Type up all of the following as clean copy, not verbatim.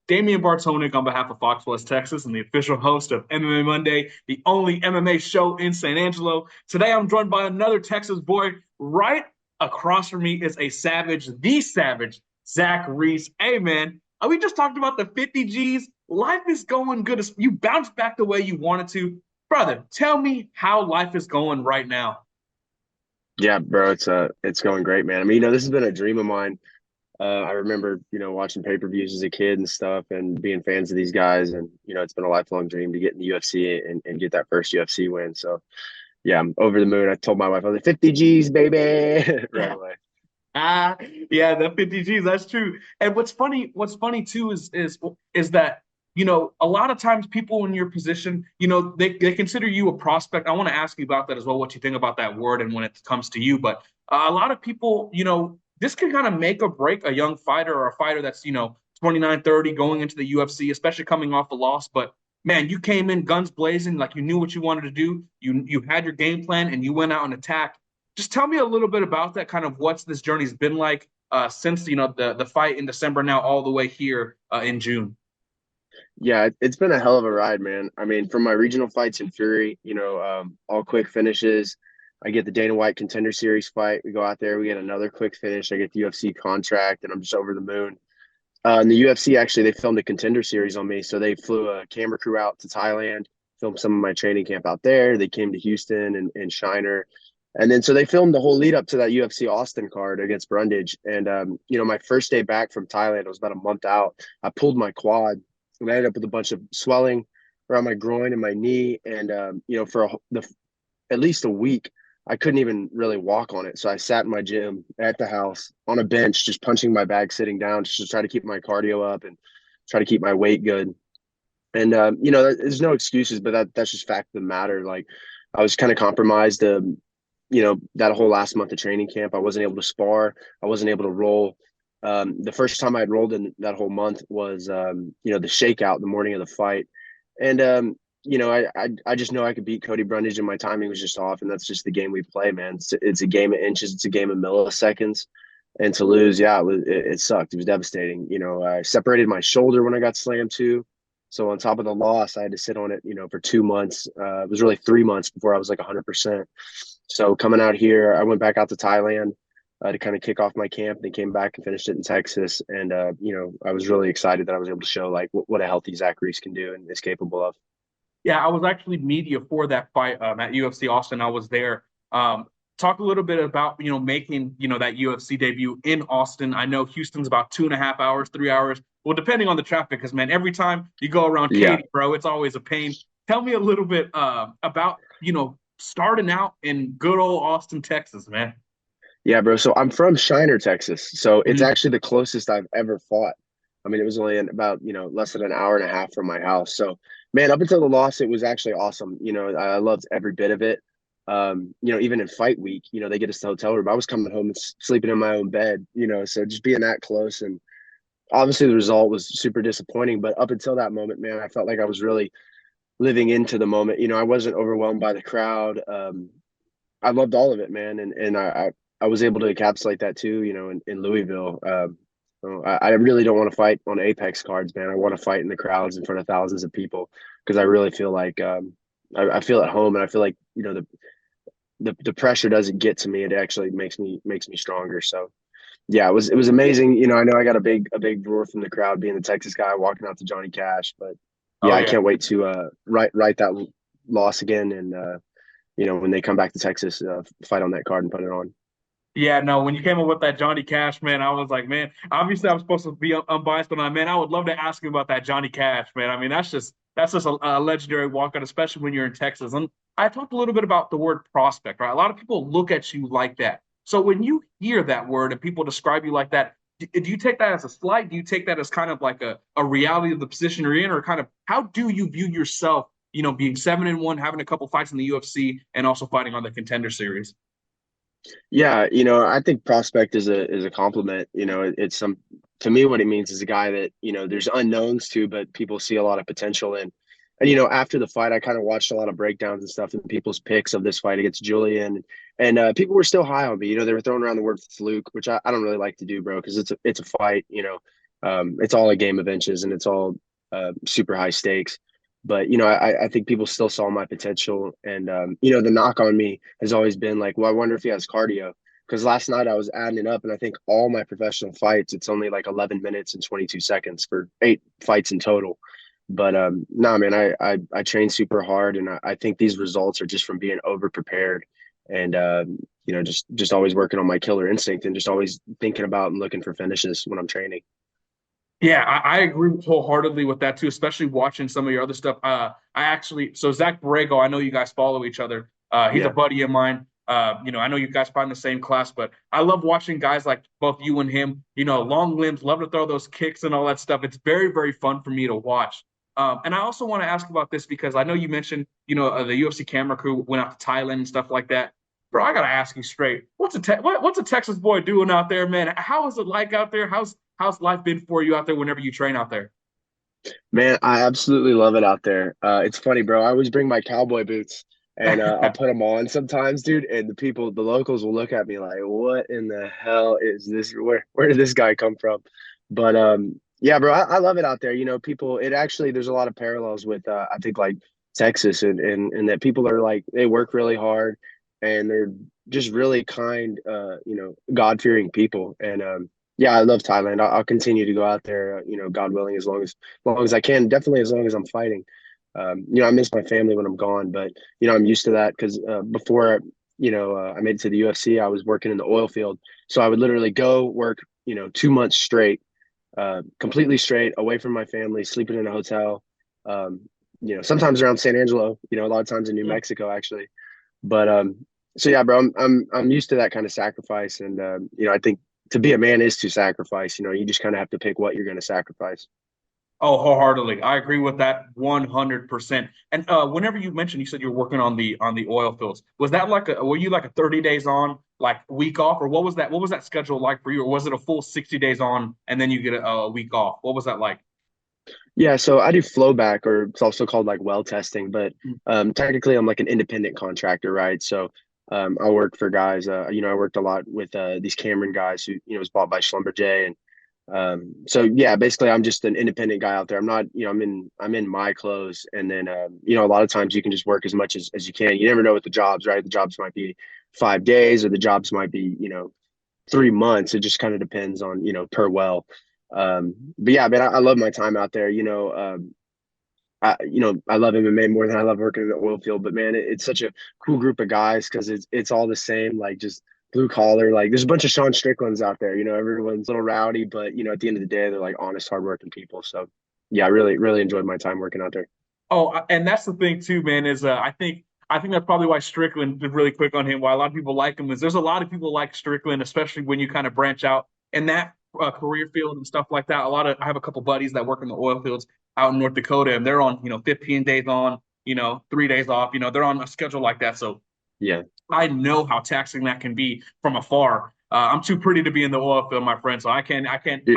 Damien Bartonek on behalf of Fox West Texas and the official host of MMA Monday, the only MMA show in San Angelo. Today I'm joined by another Texas boy. Right across from me is a savage, the savage, Zach Reese. Hey man, we just talked about the 50 G's. Life is going good. You bounced back the way you wanted to. Brother, tell me how life is going right now. Yeah, bro, it's going great, man. I mean, this has been a dream of mine. I remember, watching pay-per-views as a kid and stuff and being fans of these guys. And, it's been a lifelong dream to get in the UFC and get that first UFC win. So, yeah, I'm over the moon. I told my wife, I was like, 50 G's, baby, right away. Ah, yeah, the 50 G's, that's true. And what's funny too is that, a lot of times people in your position, they consider you a prospect. I want to ask you about that as well, what you think about that word and when it comes to you. But a lot of people, this can kind of make or break a young fighter or a fighter that's, 29, 30 going into the UFC, especially coming off a loss. But man, you came in guns blazing, like you knew what you wanted to do. You had your game plan and you went out and attacked. Just tell me a little bit about that, kind of what's this journey's been like since the fight in December, now all the way here in June. Yeah, it's been a hell of a ride, man. I mean, from my regional fights in Fury, all quick finishes. I get the Dana White Contender Series fight. We go out there, we get another quick finish. I get the UFC contract, and I'm just over the moon. In the UFC, actually, they filmed a Contender Series on me. So they flew a camera crew out to Thailand, filmed some of my training camp out there. They came to Houston and Shiner. And then so they filmed the whole lead up to that UFC Austin card against Brundage. And, my first day back from Thailand, it was about a month out. I pulled my quad and I ended up with a bunch of swelling around my groin and my knee. And, for at least a week, I couldn't even really walk on it. So I sat in my gym at the house on a bench, just punching my bag, sitting down, just to try to keep my cardio up and try to keep my weight good. And there's no excuses, but that's just fact of the matter. Like I was kind of compromised. That whole last month of training camp, I wasn't able to spar. I wasn't able to roll. The first time I had rolled in that whole month was, the shakeout the morning of the fight. And, I just know I could beat Cody Brundage and my timing was just off. And that's just the game we play, man. It's a game of inches. It's a game of milliseconds. And to lose, yeah, it sucked. It was devastating. I separated my shoulder when I got slammed too. So on top of the loss, I had to sit on it, for 2 months. It was really 3 months before I was like 100%. So coming out here, I went back out to Thailand to kind of kick off my camp. Then came back and finished it in Texas. And I was really excited that I was able to show like what a healthy Zach Reese can do and is capable of. Yeah, I was actually media for that fight at UFC Austin. I was there. Talk a little bit about making that UFC debut in Austin. I know Houston's about 2.5 hours, 3 hours. Well, depending on the traffic, because man, every time you go around Yeah. Katy, bro, it's always a pain. Tell me a little bit about starting out in good old Austin, Texas, man. Yeah, bro. So I'm from Shiner, Texas. So it's Mhm. actually the closest I've ever fought. I mean, it was only in about, less than an hour and a half from my house. So, man, up until the loss, it was actually awesome. I loved every bit of it. Even in fight week, they get us to the hotel room. I was coming home and sleeping in my own bed, so just being that close. And obviously the result was super disappointing. But up until that moment, man, I felt like I was really living into the moment. I wasn't overwhelmed by the crowd. I loved all of it, man. And I was able to encapsulate that too, in Louisville. So I really don't want to fight on Apex cards, man. I want to fight in the crowds in front of thousands of people because I really feel like I feel at home, and I feel like the pressure doesn't get to me. It actually makes me stronger. So yeah, it was amazing. I know I got a big roar from the crowd being the Texas guy walking out to Johnny Cash, but Oh yeah, I yeah. can't wait to write that loss again and when they come back to Texas, fight on that card and put it on. Yeah, no, when you came up with that Johnny Cash, man, I was like, man, obviously I'm supposed to be unbiased, but man, I would love to ask you about that Johnny Cash, man. I mean, that's just a legendary walkout, especially when you're in Texas. And I talked a little bit about the word prospect, right? A lot of people look at you like that. So when you hear that word and people describe you like that, do you take that as a slight? Do you take that as kind of like a reality of the position you're in, or kind of how do you view yourself, being 7-1, having a couple fights in the UFC, and also fighting on the Contender Series? Yeah, I think prospect is a compliment. It's some to me what it means is a guy that there's unknowns to, but people see a lot of potential in. And after the fight, I kind of watched a lot of breakdowns and stuff and people's picks of this fight against Julian, and people were still high on me. They were throwing around the word fluke, which I don't really like to do, bro, because it's a fight. It's all a game of inches and it's all super high stakes. But I think people still saw my potential, and the knock on me has always been like, well, I wonder if he has cardio. Because last night I was adding it up, and I think all my professional fights, it's only like 11 minutes and 22 seconds for 8 fights in total. But nah, man, I train super hard, and I think these results are just from being over prepared, and just always working on my killer instinct, and just always thinking about and looking for finishes when I'm training. Yeah, I agree wholeheartedly with that too, especially watching some of your other stuff. So Zach Borrego, I know you guys follow each other. He's a Yeah. buddy of mine. I know you guys find the same class, but I love watching guys like both you and him, long limbs, love to throw those kicks and all that stuff. It's very, very fun for me to watch. And I also want to ask about this because I know you mentioned, the UFC camera crew went out to Thailand and stuff like that. Bro, I gotta ask you straight. What's a Texas boy doing out there, man? How is it like out there? How's life been for you out there whenever you train out there? Man, I absolutely love it out there. It's funny, bro. I always bring my cowboy boots and I'll put them on sometimes, dude. And the locals will look at me like, "What in the hell is this? Where did this guy come from?" But yeah, bro, I love it out there. People. It actually there's a lot of parallels with I think like Texas and that people are like they work really hard and they're just really kind, God-fearing people. And yeah, I love Thailand. I'll continue to go out there, God willing, as long as I can. Definitely as long as I'm fighting. I miss my family when I'm gone, but I'm used to that because before I made it to the UFC, I was working in the oil field, so I would literally go work 2 months straight, completely straight, away from my family, sleeping in a hotel. Um, sometimes around San Angelo, a lot of times in New Mexico actually. But so yeah, bro, I'm used to that kind of sacrifice, and I think to be a man is to sacrifice. You just kind of have to pick what you're going to sacrifice. Oh, wholeheartedly. I agree with that 100%. And whenever you said you were working on the oil fields, was that were you like a 30 days on, like week off, or what was that? What was that schedule like for you? Or was it a full 60 days on and then you get a week off? What was that like? Yeah, so I do flowback, or it's also called like well testing, but technically I'm like an independent contractor, right? So I work for guys. I worked a lot with these Cameron guys who was bought by Schlumberger, and so yeah, basically I'm just an independent guy out there. I'm not, I'm in my clothes, and then a lot of times you can just work as much as you can. You never know with the jobs, right? The jobs might be 5 days, or the jobs might be 3 months. It just kind of depends on per well. But yeah, man, I love my time out there. I love MMA more than I love working in the oil field. But man, it's such a cool group of guys because it's all the same, like just blue collar. Like there's a bunch of Sean Stricklands out there. Everyone's a little rowdy, but at the end of the day, they're like honest, hardworking people. So yeah, I really, really enjoyed my time working out there. Oh, and that's the thing too, man, is I think that's probably why Strickland did really quick on him, why a lot of people like him is there's a lot of people like Strickland, especially when you kind of branch out in that career field and stuff like that. I have a couple buddies that work in the oil fields out in North Dakota, and they're on, 15 days on, 3 days off, they're on a schedule like that. So Yeah, I know how taxing that can be from afar. I'm too pretty to be in the oil field, my friend, so you're, I can't tell you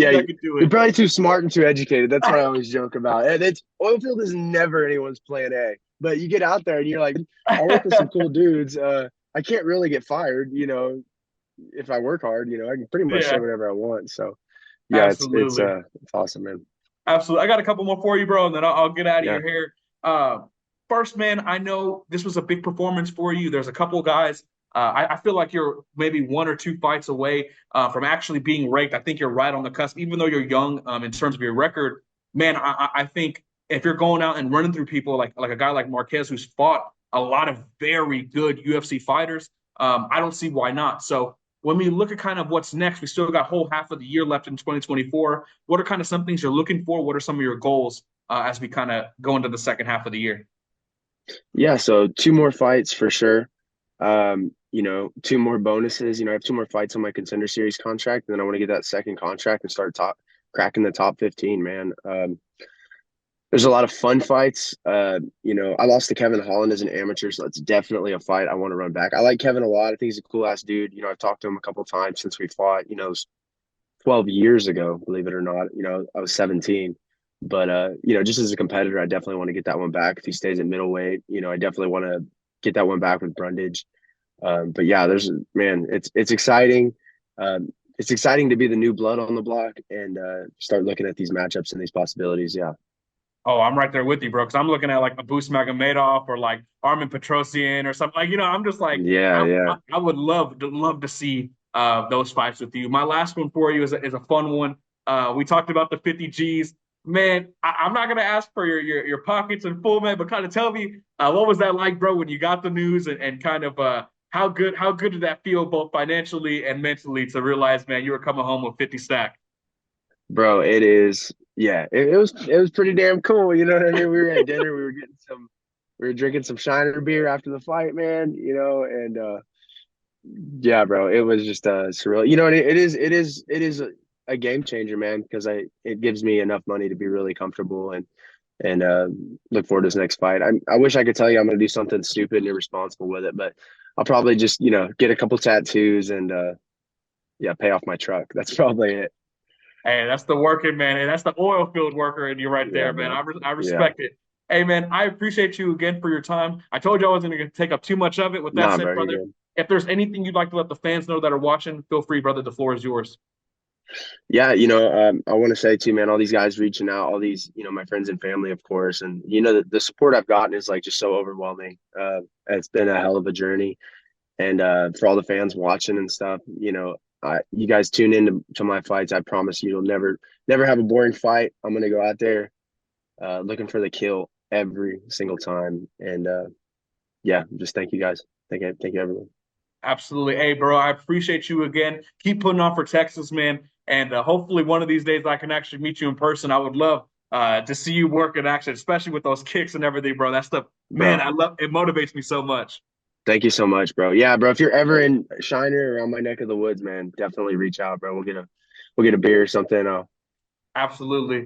yeah, that I can do you're it. probably too smart and too educated. That's what I always joke about. And it's oil field is never anyone's plan A. But you get out there and you're like, I'll work with some cool dudes. I can't really get fired, if I work hard. I can pretty much say Yeah, whatever I want. So yeah, absolutely. it's awesome, man. Absolutely. I got a couple more for you, bro, and then I'll get out of Yeah. your hair. Uh, First, man, I know this was a big performance for you. There's a couple of guys. I feel like you're maybe one or two fights away from actually being ranked. I think you're right on the cusp, even though you're young in terms of your record. Man, I think if you're going out and running through people like a guy like Marquez, who's fought a lot of very good UFC fighters, I don't see why not. So when we look at kind of what's next, we still got a whole half of the year left in 2024. What are kind of some things you're looking for? What are some of your goals as we kind of go into the second half of the year? Yeah. So two more fights for sure. Two more bonuses. I have two more fights on my contender series contract, and then I want to get that second contract and start cracking the top 15, man. There's a lot of fun fights. I lost to Kevin Holland as an amateur, so that's definitely a fight I want to run back. I like Kevin a lot. I think he's a cool ass dude. I've talked to him a couple of times since we fought. It was 12 years ago, believe it or not. I was 17. But just as a competitor, I definitely want to get that one back. If he stays at middleweight, I definitely want to get that one back with Brundage. But yeah, it's exciting. it's exciting to be the new blood on the block and start looking at these matchups and these possibilities. Yeah. Oh, I'm right there with you, bro. Because I'm looking at like Abus Magomedov or like Armin Petrosian or something. Like, I'm just like, Yeah, yeah. I would love to see those fights with you. My last one for you is a fun one. We talked about the 50 Gs. Man, I'm not gonna ask for your pockets and full, man, but kind of tell me what was that like, bro, when you got the news and kind of how good did that feel both financially and mentally to realize, man, you were coming home with 50 stack. Bro, it is. Yeah, it was pretty damn cool. You know what I mean? We were at dinner. We were drinking some Shiner beer after the fight, man. And yeah, bro, it was just surreal. It is a game changer, man, because it gives me enough money to be really comfortable and look forward to this next fight. I wish I could tell you I'm going to do something stupid and irresponsible with it, but I'll probably just get a couple tattoos and yeah, pay off my truck. That's probably it. Hey, that's the working man. Hey, that's the oil field worker in you right Yeah, there, man. bro. I Yeah. respect it. Hey, man, I appreciate you again for your time. I told you I wasn't going to take up too much of it. With that Nah, said, bro, you're brother, good. if there's anything you'd like to let the fans know that are watching, feel free, brother. The floor is yours. Yeah, I want to say too, man, all these guys reaching out, all these, my friends and family, of course, and the support I've gotten is like just so overwhelming. It's been a hell of a journey, and for all the fans watching and stuff, you guys tune in to my fights. I promise you'll never have a boring fight. I'm gonna go out there, looking for the kill every single time, and yeah, just thank you guys. Thank you everyone. Absolutely. Hey, bro, I appreciate you again. Keep putting on for Texas, man. And hopefully one of these days I can actually meet you in person. I would love to see you work in action, especially with those kicks and everything, bro. That stuff, man, Bro, I love it motivates me so much. thank you so much, bro. Yeah, bro. If you're ever in Shiner around my neck of the woods, man, definitely reach out, bro. We'll get a beer or something. Absolutely.